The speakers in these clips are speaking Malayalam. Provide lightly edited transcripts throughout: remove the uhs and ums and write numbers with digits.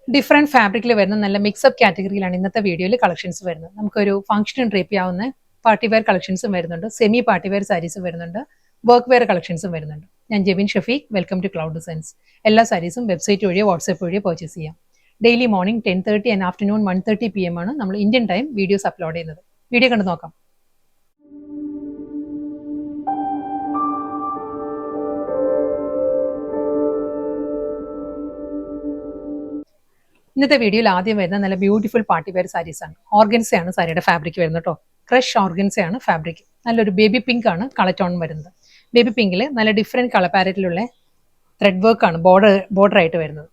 ഡിഫറെൻറ്റ് ഫാബ്രിക്കിൽ വരുന്ന നല്ല മിക്സപ്പ് കാറ്റഗറിയിലാണ് ഇന്നത്തെ വീഡിയോയിൽ കളക്ഷൻസ് വരുന്നത്. നമുക്കൊരു ഫംഗ്ഷനും ഡ്രേപ്പ് ചെയ്യാവുന്ന പാർട്ടി വെയർ കളക്ഷൻസും വരുന്നുണ്ട്, സെമി പാർട്ടി വെയർ സാരീസും വരുന്നുണ്ട്, വർക്ക് വെയർ കളക്ഷൻസും വരുന്നുണ്ട്. ഞാൻ Jebin Shafeeq, welcome to cloud designs. എല്ലാ സാരീസും വെബ്സൈറ്റ് വഴിയോ വാട്സ്ആപ്പ് വഴിയോ പർച്ചേസ് ചെയ്യാം. Daily morning 10:30 and afternoon 1:30 PM ആണ് നമ്മൾ ഇന്ത്യൻ ടൈം വീഡിയോസ് അപ്ലോഡ് ചെയ്യുന്നത്. വീഡിയോ കണ്ടു നോക്കാം. ഇന്നത്തെ വീഡിയോയിൽ ആദ്യം വരുന്ന നല്ല ബ്യൂട്ടിഫുൾ പാർട്ടി വെയർ സാരീസ് ആണ്. ഓർഗൻസയാണ് സാരിയുടെ ഫാബ്രിക് വരുന്നത് കേട്ടോ. ക്രഷ് ഓർഗൻസയാണ് ഫാബ്രിക്. നല്ലൊരു ബേബി പിങ്ക് ആണ് കളർ ടോൺ വരുന്നത്. ബേബി പിങ്കിൽ നല്ല ഡിഫറെന്റ് കളർ പാരറ്റിലുള്ള ത്രെഡ് വർക്ക് ആണ് ബോർഡർ ആയിട്ട് വരുന്നത്.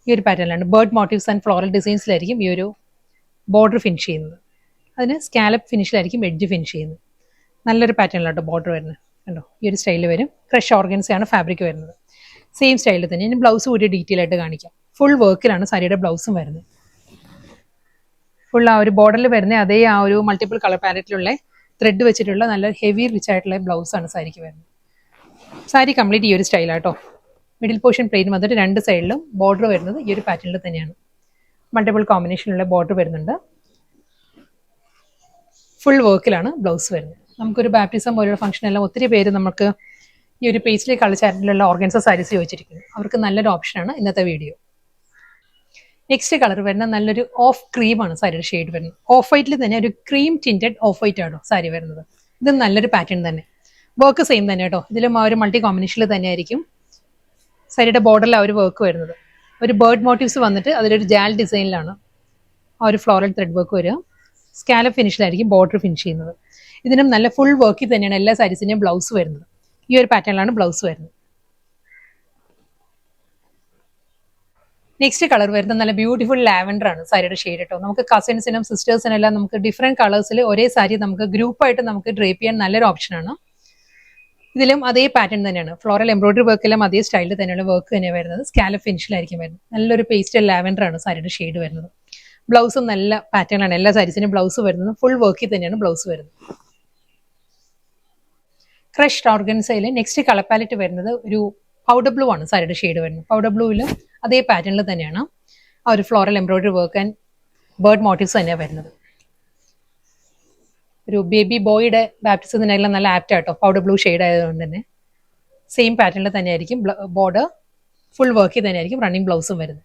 ഈ ഒരു പാറ്റേണിലാണ് ബേർഡ് മോട്ടീവ്സ് ആൻഡ് ഫ്ലോറൽ ഡിസൈൻസിലായിരിക്കും ഈ ഒരു ബോർഡർ ഫിനിഷ് ചെയ്യുന്നത്. അതിന് സ്കാലപ്പ് ഫിനിഷിലായിരിക്കും എഡ്ജ് ഫിനിഷ് ചെയ്യുന്നത്. നല്ലൊരു പാറ്റേണിലാട്ടോ ബോർഡർ വരുന്നത്. കണ്ടോ, ഈ ഒരു സ്റ്റൈലിൽ വരും. ക്രഷ് ഓർഗൻസയാണ് ഫാബ്രിക് വരുന്നത്. സെയിം സ്റ്റൈലിൽ തന്നെ ഇനി ബ്ലൗസ് കൂടി ഡീറ്റെയിൽ ആയിട്ട് കാണിക്കാം. ഫുൾ വർക്കിലാണ് സാരിയുടെ ബ്ലൗസും വരുന്നത്. ഫുൾ ആ ഒരു ബോർഡറിൽ വരുന്ന അതേ ആ ഒരു മൾട്ടിപ്പിൾ കളർ പാലറ്റിലുള്ള ത്രെഡ് വെച്ചിട്ടുള്ള നല്ല ഹെവി റിച്ച് ആയിട്ടുള്ള ബ്ലൗസാണ് സാരിക്ക് വരുന്നത്. സാരി കംപ്ലീറ്റ് ഈ ഒരു സ്റ്റൈലാട്ടോ. മിഡിൽ പോർഷൻ പ്ലെയിൻ വന്നിട്ട് രണ്ട് സൈഡിലും ബോർഡർ വരുന്നത് ഈ ഒരു പാറ്റേണിൽ തന്നെയാണ്. മൾട്ടിപ്പിൾ കോമ്പിനേഷനിലുള്ള ബോർഡർ വരുന്നുണ്ട്. ഫുൾ വർക്കിലാണ് ബ്ലൗസ് വരുന്നത്. നമുക്കൊരു ബാപ്റ്റിസം പോലുള്ള ഫംഗ്ഷൻ എല്ലാം ഒത്തിരി പേര് നമുക്ക് ഈ ഒരു പേസ്ലി കളർ ചാറ്റിലുള്ള ഓർഗൻസ സാരീസ് ചോദിച്ചിരിക്കുന്നു. അവർക്ക് നല്ലൊരു ഓപ്ഷനാണ് ഇന്നത്തെ വീഡിയോ. നെക്സ്റ്റ് കളർ വരുന്ന നല്ലൊരു ഓഫ് ക്രീം ആണ് സാരിയുടെ ഷെയ്ഡ് വരുന്നത്. ഓഫ് വൈറ്റിൽ തന്നെ ഒരു ക്രീം ടിൻറ്റഡ് ഓഫ് വൈറ്റ് ആണോ സാരി വരുന്നത്. ഇത് നല്ലൊരു പാറ്റേൺ തന്നെ. വർക്ക് സെയിം തന്നെ കേട്ടോ. ഇതിലും ആ ഒരു മൾട്ടി കോമ്പിനേഷനിൽ തന്നെ ആയിരിക്കും സാരിയുടെ ബോർഡറിൽ ആ ഒരു വർക്ക് വരുന്നത്. ഒരു ബേർഡ് മോട്ടീവ്സ് വന്നിട്ട് അതിലൊരു ജാൽ ഡിസൈനിലാണ് ആ ഒരു ഫ്ലോറൽ ത്രെഡ് വർക്ക് വരിക. സ്കാലപ്പ് ഫിനിഷിലായിരിക്കും ബോർഡർ ഫിനിഷ് ചെയ്യുന്നത്. ഇതിനും നല്ല ഫുൾ വർക്കിൽ തന്നെയാണ് എല്ലാ സാരീസിൻ്റെയും ബ്ലൗസ് വരുന്നത്. ഈ ഒരു പാറ്റേണിലാണ് ബ്ലൗസ് വരുന്നത്. നെക്സ്റ്റ് കളർ വരുന്നത് നല്ല ബ്യൂട്ടിഫുൾ ലാവൻഡർ ആണ് സാരിയുടെ ഷെയ്ഡ് കേട്ടോ. നമുക്ക് കസിൻസിനും സിസ്റ്റേഴ്സിനും എല്ലാം നമുക്ക് ഡിഫറെന്റ് കളേഴ്സിൽ ഒരേ സാരി നമുക്ക് ഗ്രൂപ്പായിട്ട് നമുക്ക് ഡ്രേപ്പ് ചെയ്യാൻ നല്ലൊരു ഓപ്ഷനാണ്. ഇതിലും അതേ പാറ്റേൺ തന്നെയാണ്. ഫ്ലോറൽ എംബ്രോയിഡറി വർക്കെല്ലാം അതേ സ്റ്റൈലിൽ തന്നെയുള്ള വർക്ക് തന്നെയാണ് വരുന്നത്. സ്കാലപ്പ് ഫിനിഷിലായിരിക്കും വരുന്നത്. നല്ലൊരു പേസ്റ്റൽ ലാവൻഡർ ആണ് സാരിയുടെ ഷെയ്ഡ് വരുന്നത്. ബ്ലൗസും നല്ല പാറ്റേണാണ്. എല്ലാ സാരീസിനും ബ്ലൗസ് വരുന്നത് ഫുൾ വർക്കിൽ തന്നെയാണ് ബ്ലൗസ് വരുന്നത്. ക്രഷ്ഡ് ഓർഗൻസയിൽ നെക്സ്റ്റ് കളർ പാലറ്റ് വരുന്നത് ഒരു പൗഡർ ബ്ലൂ ആണ് സാരിയുടെ ഷെയ്ഡ് വരുന്നത്. പൗഡർ ബ്ലൂവിലും അതേ പാറ്റേണിൽ തന്നെയാണ് ആ ഒരു floral embroidery work and bird motifs തന്നെയാണ് വരുന്നത്. ഒരു ബേബി ബോയുടെ ബാപ്റ്റിസത്തിനെല്ലാം നല്ല ആപ്റ്റ് ആട്ടോ. പൗഡർ ബ്ലൂ ഷെയ്ഡ് ആയതുകൊണ്ട് തന്നെ സെയിം പാറ്റേണിൽ തന്നെയായിരിക്കും ബോർഡർ. ഫുൾ വർക്കിൽ തന്നെയായിരിക്കും റണ്ണിങ് ബ്ലൗസും വരുന്നത്.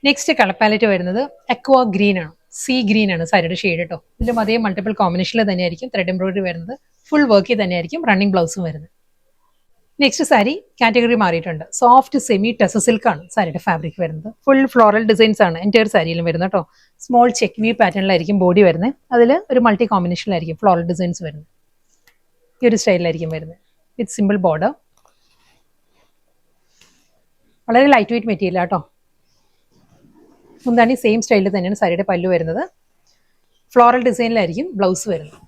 നെക്സ്റ്റ് കളർ പാലറ്റ് വരുന്നത് അക്വാ ഗ്രീൻ ആണ്. സീ ഗ്രീൻ ആണ് സാരിയുടെ ഷെയ്ഡ് കേട്ടോ. ഇതിലും അതേ മൾട്ടിപ്പിൾ കോമ്പിനേഷനിൽ തന്നെയായിരിക്കും ത്രെഡ് എംബ്രോയിഡറി വരുന്നത്. ഫുൾ വർക്കിൽ തന്നെയായിരിക്കും റണ്ണിങ് ബ്ലൗസും വരുന്നത്. നെക്സ്റ്റ് സാരി കാറ്റഗറി മാറിയിട്ടുണ്ട്. സോഫ്റ്റ് സെമി ടെസ സിൽക്ക് ആണ് സാരിയുടെ ഫാബ്രിക് വരുന്നത്. ഫുൾ ഫ്ലോറൽ ഡിസൈൻസ് ആണ് എൻറ്റയർ സാരിയിലും വരുന്നത് കേട്ടോ. സ്മോൾ ചെക്ക് വി പാറ്റേണിലായിരിക്കും ബോഡി വരുന്നത്. അതിൽ ഒരു മൾട്ടി കോമ്പിനേഷനിലായിരിക്കും ഫ്ലോറൽ ഡിസൈൻസ് വരുന്നത്. ഈ ഒരു സ്റ്റൈലിലായിരിക്കും വരുന്നത് വിത്ത് സിമ്പിൾ ബോർഡർ. വളരെ ലൈറ്റ് വെയിറ്റ് മെറ്റീരിയൽ കേട്ടോ. മുന്താണി സെയിം സ്റ്റൈലിൽ തന്നെയാണ് സാരിയുടെ പല്ലു വരുന്നത്. ഫ്ലോറൽ ഡിസൈനിലായിരിക്കും ബ്ലൗസ് വരുന്നത്.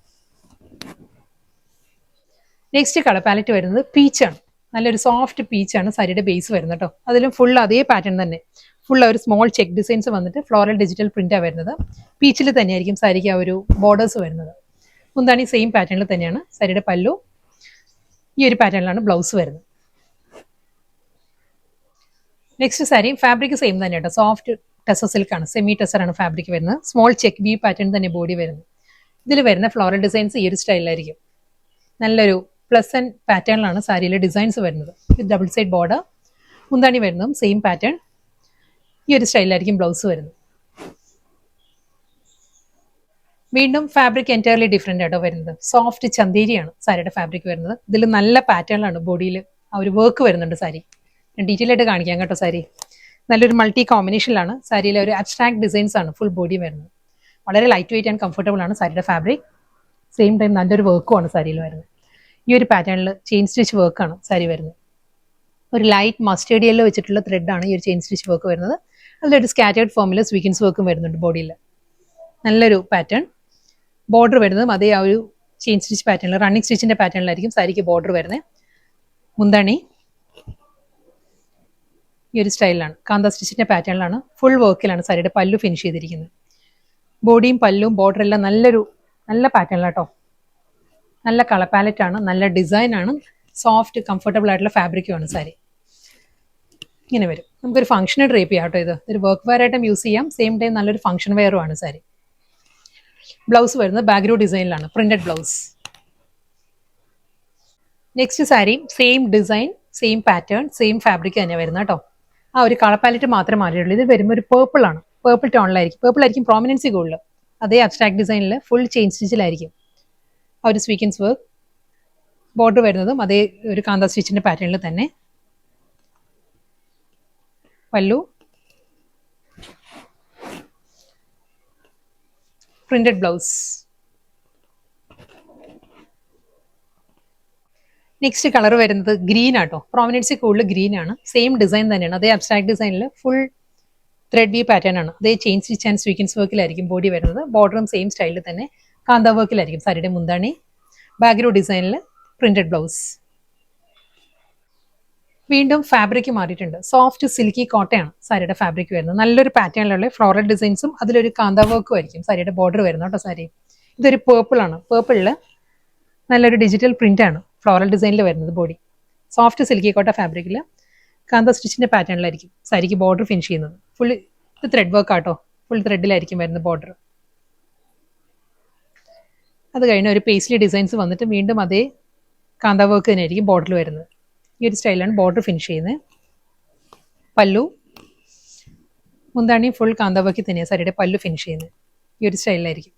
നെക്സ്റ്റ് കളർ പാലറ്റ് വരുന്നത് പീച്ചാണ്. നല്ലൊരു സോഫ്റ്റ് പീച്ചാണ് സാരിയുടെ ബേസ് വരുന്നത് കേട്ടോ. അതിലും ഫുൾ അതേ പാറ്റേൺ തന്നെ. ഫുൾ ഒരു സ്മോൾ ചെക്ക് ഡിസൈൻസ് വന്നിട്ട് ഫ്ലോറൽ ഡിജിറ്റൽ പ്രിന്റാണ് വരുന്നത്. പീച്ചിൽ തന്നെയായിരിക്കും സാരിക്ക് ആ ഒരു ബോർഡേഴ്സ് വരുന്നത്. മുന്താണി സെയിം പാറ്റേണിൽ തന്നെയാണ് സാരിയുടെ പല്ലു. ഈ ഒരു പാറ്റേണിലാണ് ബ്ലൗസ് വരുന്നത്. നെക്സ്റ്റ് സാരി ഫാബ്രിക് സെയിം തന്നെ കേട്ടോ. സോഫ്റ്റ് ടെസ സിൽക്കാണ്. സെമി ടെസറാണ് ഫാബ്രിക് വരുന്നത്. സ്മോൾ ചെക്ക് വി പാറ്റേൺ തന്നെ ബോഡി വരുന്നത്. ഇതിൽ വരുന്ന ഫ്ലോറൽ ഡിസൈൻസ് ഈ ഒരു സ്റ്റൈലിലായിരിക്കും. നല്ലൊരു പ്ലസന്റ് പാറ്റേണിലാണ് സാരിയിലെ ഡിസൈൻസ് വരുന്നത്. With double side border. മുന്താണി വരുന്നതും സെയിം പാറ്റേൺ. ഈ ഒരു സ്റ്റൈലിലായിരിക്കും ബ്ലൗസ് വരുന്നത്. വീണ്ടും ഫാബ്രിക് എൻറ്റയർലി ഡിഫറെൻ്റ് ആയിട്ടോ വരുന്നത്. സോഫ്റ്റ് ചന്തേരിയാണ് സാരിയുടെ ഫാബ്രിക് വരുന്നത്. ഇതിൽ നല്ല പാറ്റേണിലാണ് ബോഡിയിൽ ആ ഒരു വർക്ക് വരുന്നുണ്ട്. സാരി ഡീറ്റെയിൽ ആയിട്ട് കാണിക്കാം കേട്ടോ. സാരി നല്ലൊരു മൾട്ടി കോമ്പിനേഷനിലാണ് സാരിയിലെ ഒരു അബ്സ്ട്രാക്ട് ഡിസൈൻസ് ആണ് ഫുൾ ബോഡി വരുന്നത്. വളരെ ലൈറ്റ് വെയിറ്റ് ആൻഡ് കംഫർട്ടബിൾ ആണ് സാരിയുടെ ഫാബ്രിക്. സെയിം ടൈം നല്ലൊരു വർക്കുമാണ് സാരിയിൽ വരുന്നത്. ഈ ഒരു പാറ്റേണിൽ ചെയിൻ സ്റ്റിച്ച് വർക്കാണ് സാരി വരുന്നത്. ഒരു ലൈറ്റ് മസ്റ്റേർഡ് യെല്ലോ വെച്ചിട്ടുള്ള ത്രെഡാണ് ഈ ഒരു ചെയിൻ സ്റ്റിച്ച് വർക്ക് വരുന്നത്. അതിലൊരു സ്കാറ്റേർഡ് ഫോമിൽ സ്വീക്കൻസ് വർക്കും വരുന്നുണ്ട് ബോഡിയിൽ. നല്ലൊരു പാറ്റേൺ. ബോർഡർ വരുന്നതും അതേ ആ ഒരു ചെയിൻ സ്റ്റിച്ച് പാറ്റേണിൽ റണ്ണിങ് സ്റ്റിച്ചിൻ്റെ പാറ്റേണിലായിരിക്കും സാരിക്ക് ബോർഡർ വരുന്നത്. മുന്താണി ഈ ഒരു സ്റ്റൈലിലാണ്. കാന്ത സ്റ്റിച്ചിൻ്റെ പാറ്റേണിലാണ്. ഫുൾ വർക്കിലാണ് സാരിയുടെ പല്ലു ഫിനിഷ് ചെയ്തിരിക്കുന്നത്. ബോഡിയും പല്ലും ബോർഡർ എല്ലാം നല്ല പാറ്റേണിലാട്ടോ. നല്ല കളർ പാലറ്റ് ആണ്. നല്ല ഡിസൈൻ ആണ്. സോഫ്റ്റ് കംഫർട്ടബിൾ ആയിട്ടുള്ള ഫാബ്രിക്കുമാണ് സാരി. ഇങ്ങനെ വരും. നമുക്കൊരു ഫംഗ്ഷന് ഡ്രേപ്പ് ചെയ്യാം കേട്ടോ. ഒരു വർക്ക് വെയർ ആയിട്ടും യൂസ് ചെയ്യാം, സെയിം ടൈം നല്ലൊരു ഫംഗ്ഷൻ വെയറും ആണ് സാരി. ബ്ലൗസ് വരുന്നത് ബാഗ്രോ ഡിസൈനിലാണ്, printed blouse. Next sari same design, same pattern, same fabric തന്നെ വരുന്നത് കേട്ടോ. ആ ഒരു കളർ പാലറ്റ് മാത്രമേ മാറിയുള്ളൂ. ഇത് വരുമ്പോൾ ഒരു പേർപ്പിൾ ആണ്, പേർപ്പിൾ ടോണിലായിരിക്കും. പേർപ്പിൾ ആയിരിക്കും പ്രോമിനൻസി കൂടുതൽ. അതേ അബ്സ്ട്രാക്ട് ഡിസൈനിൽ ഫുൾ ചെയിൻ സ്റ്റിച്ചിലായിരിക്കും ആ ഒരു സ്വീക്കൻസ് വർക്ക്. ബോർഡർ വരുന്നതും അതേ ഒരു കാന്ത സ്റ്റിച്ചിന്റെ പാറ്റേണിൽ തന്നെ. പല്ലു, പ്രിന്റഡ് ബ്ലൗസ്. നെക്സ്റ്റ് കളർ വരുന്നത് ഗ്രീൻ ആട്ടോ. പ്രോമിനൻസി കൂടുതൽ ഗ്രീൻ ആണ്. സെയിം ഡിസൈൻ തന്നെയാണ്, അതേ അബ്സ്ട്രാക്ട് ഡിസൈനിൽ ഫുൾ ത്രെഡ് വി പാറ്റേൺ ആണ്. അതേ ചെയിൻ സ്റ്റിച്ച് ആൻഡ് സ്വീക്കൻസ് വർക്കിലായിരിക്കും ബോഡി വരുന്നത്. ബോർഡറും സെയിം സ്റ്റൈലിൽ തന്നെ കാന്ത വർക്കിലായിരിക്കും. സാരിയുടെ മുന്താണി ബാഗ്രോ ഡിസൈനിൽ പ്രിന്റഡ് ബ്ലൗസ്. വീണ്ടും ഫാബ്രിക് മാറിയിട്ടുണ്ട്. സോഫ്റ്റ് സിൽക്കി കോട്ടയാണ് സാരിയുടെ ഫാബ്രിക് വരുന്നത്. നല്ലൊരു പാറ്റേണിലുള്ള ഫ്ലോറൽ ഡിസൈൻസും അതിലൊരു കാന്ത വർക്കും ആയിരിക്കും സാരിയുടെ ബോർഡർ വരുന്നത് കേട്ടോ. സാരി ഇതൊരു പേർപ്പിൾ ആണ്. പേർപ്പിളിൽ നല്ലൊരു ഡിജിറ്റൽ പ്രിന്റ് ആണ് ഫ്ലോറൽ ഡിസൈനിൽ വരുന്നത്. ബോഡി സോഫ്റ്റ് സിൽക്കി കോട്ട ഫാബ്രിക്കിൽ കാന്ത സ്റ്റിച്ചിന്റെ പാറ്റേണിലായിരിക്കും സാരിക്ക് ബോർഡർ ഫിനിഷ് ചെയ്യുന്നത്. ഫുൾ ഇത് ത്രെഡ് വർക്ക് ആട്ടോ. ഫുൾ ത്രെഡിലായിരിക്കും വരുന്നത് ബോർഡർ. അത് കഴിഞ്ഞ് ഒരു പേസ്ലി ഡിസൈൻസ് വന്നിട്ട് വീണ്ടും അതേ കാന്ത വർക്ക് തന്നെയായിരിക്കും ബോർഡറിൽ വരുന്നത്. ഈ ഒരു സ്റ്റൈലാണ് ബോർഡർ ഫിനിഷ് ചെയ്യുന്നത്. പല്ലു, മുന്താണി ഫുൾ കാന്ത വർക്കിൽ തന്നെയാണ് സാരിയുടെ പല്ലു ഫിനിഷ് ചെയ്യുന്നത്. ഈ ഒരു സ്റ്റൈലിലായിരിക്കും.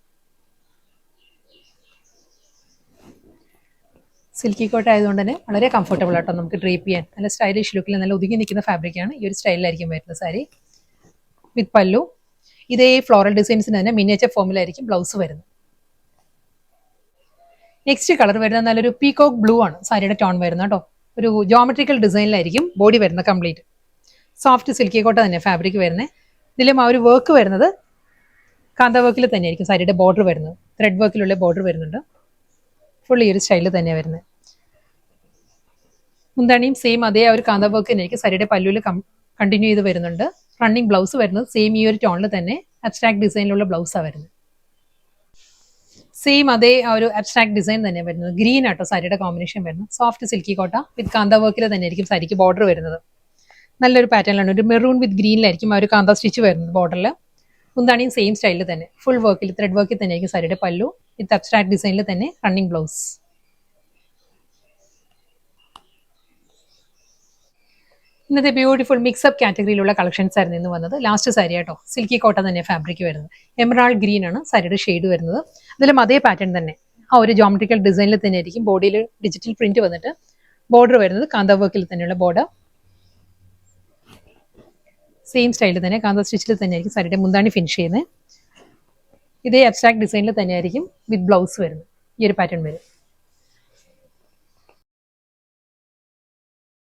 സിൽക്കി കോട്ട ആയതുകൊണ്ട് തന്നെ വളരെ കംഫർട്ടബിൾ ആട്ടോ നമുക്ക് ഡ്രേപ്പ് ചെയ്യാൻ. നല്ല സ്റ്റൈലിഷ് ലുക്കിൽ നല്ല ഒതുങ്ങി നിൽക്കുന്ന ഫാബ്രിക്കാണ്. ഈ ഒരു സ്റ്റൈലിലായിരിക്കും വരുന്നത് സാരി വിത്ത് പല്ലു. ഇതേ ഫ്ലോറൽ ഡിസൈൻസിന് തന്നെ മിനിയേച്ചർ ഫോമിലായിരിക്കും ബ്ലൗസ് വരുന്നത്. നെക്സ്റ്റ് കളർ വരുന്നത് നല്ലൊരു പീകോക്ക് ബ്ലൂ ആണ് സാരിയുടെ ടോൺ വരുന്നത് കേട്ടോ. ഒരു ജോമെട്രിക്കൽ ഡിസൈനിലായിരിക്കും ബോഡി വരുന്നത് കംപ്ലീറ്റ്. സോഫ്റ്റ് സിൽക്കി കോട്ട തന്നെ ഫാബ്രിക് വരുന്നത്. ഇതിലും ആ ഒരു വർക്ക് വരുന്നത് കാന്ത വർക്കിൽ തന്നെയായിരിക്കും സാരിയുടെ ബോർഡർ വരുന്നത്. ത്രെഡ് വർക്കിലുള്ള ബോർഡർ വരുന്നുണ്ട്. ഫുൾ ഈ ഒരു സ്റ്റൈലിൽ തന്നെയാണ് വരുന്നത്. മുന്താണിയും സെയിം അതേ ആ ഒരു കാന്ത വർക്ക് തന്നെയായിരിക്കും സാരിയുടെ പല്ലുവിൽ കണ്ടിന്യൂ ചെയ്ത് വരുന്നുണ്ട്. റണ്ണിങ് ബ്ലൗസ് വരുന്നത് സെയിം ഈ ഒരു ടോണിൽ തന്നെ അബ്സ്ട്രാക്ട് ഡിസൈനിലുള്ള ബ്ലൗസാണ് വരുന്നത്. സെയിം അതേ ആ ഒരു അബ്സ്ട്രാക്ട് ഡിസൈൻ തന്നെയാണ് വരുന്നത്. ഗ്രീൻ ആട്ടോ സാരിയുടെ കോമ്പിനേഷൻ വരുന്നത്. സോഫ്റ്റ് സിൽക്കി കോട്ട വിത്ത് കാന്ത വർക്കിൽ തന്നെയായിരിക്കും സാരിക്ക് ബോർഡർ വരുന്നത്. നല്ലൊരു പാറ്റേണിലാണ്. ഒരു മെറൂൺ വിത്ത് ഗ്രീനിലായിരിക്കും ആ ഒരു കാന്ത സ്റ്റിച്ച് വരുന്നത് ബോർഡറിൽ. മുന്താണിയും സെയിം സ്റ്റൈലിൽ തന്നെ ഫുൾ വർക്കിൽ ത്രെഡ് വർക്കിൽ തന്നെയായിരിക്കും സാരിയുടെ പല്ലു വിത്ത് അബ്സ്ട്രാക്ട് ഡിസൈനിൽ തന്നെ റണ്ണിങ് ബ്ലൗസ്. ഇന്നത്തെ ബ്യൂട്ടിഫുൾ മിക്സപ്പ് കാറ്റഗറിയിലുള്ള കളക്ഷൻസ് ആയിരുന്നു ഇന്ന് വന്നത്. ലാസ്റ്റ് സാരി ആട്ടോ. സിൽക്കി കോട്ട തന്നെ ഫാബ്രിക് വരുന്നത്. എമറാൾഡ് ഗ്രീൻ ആണ് സാരിയുടെ ഷെയ്ഡ് വരുന്നത്. അതിലും അതേ പാറ്റേൺ തന്നെ ആ ഒരു ജോമെട്രിക്കൽ ഡിസൈനിൽ തന്നെ ആയിരിക്കും ബോഡിയിൽ ഡിജിറ്റൽ പ്രിന്റ് വന്നിട്ട് ബോർഡർ വരുന്നത് കാന്ത വർക്കിൽ തന്നെയുള്ള ബോർഡർ. സെയിം സ്റ്റൈലിൽ തന്നെ കാന്ത സ്റ്റിച്ചിൽ തന്നെയായിരിക്കും സാരിയുടെ മുന്താണി ഫിനിഷ് ചെയ്യുന്നത്. ഇതേ അബ്സ്ട്രാക്ട് ഡിസൈനിൽ തന്നെയായിരിക്കും വിത്ത് ബ്ലൗസ് വരുന്നത്. ഈ ഒരു പാറ്റേൺ വരും.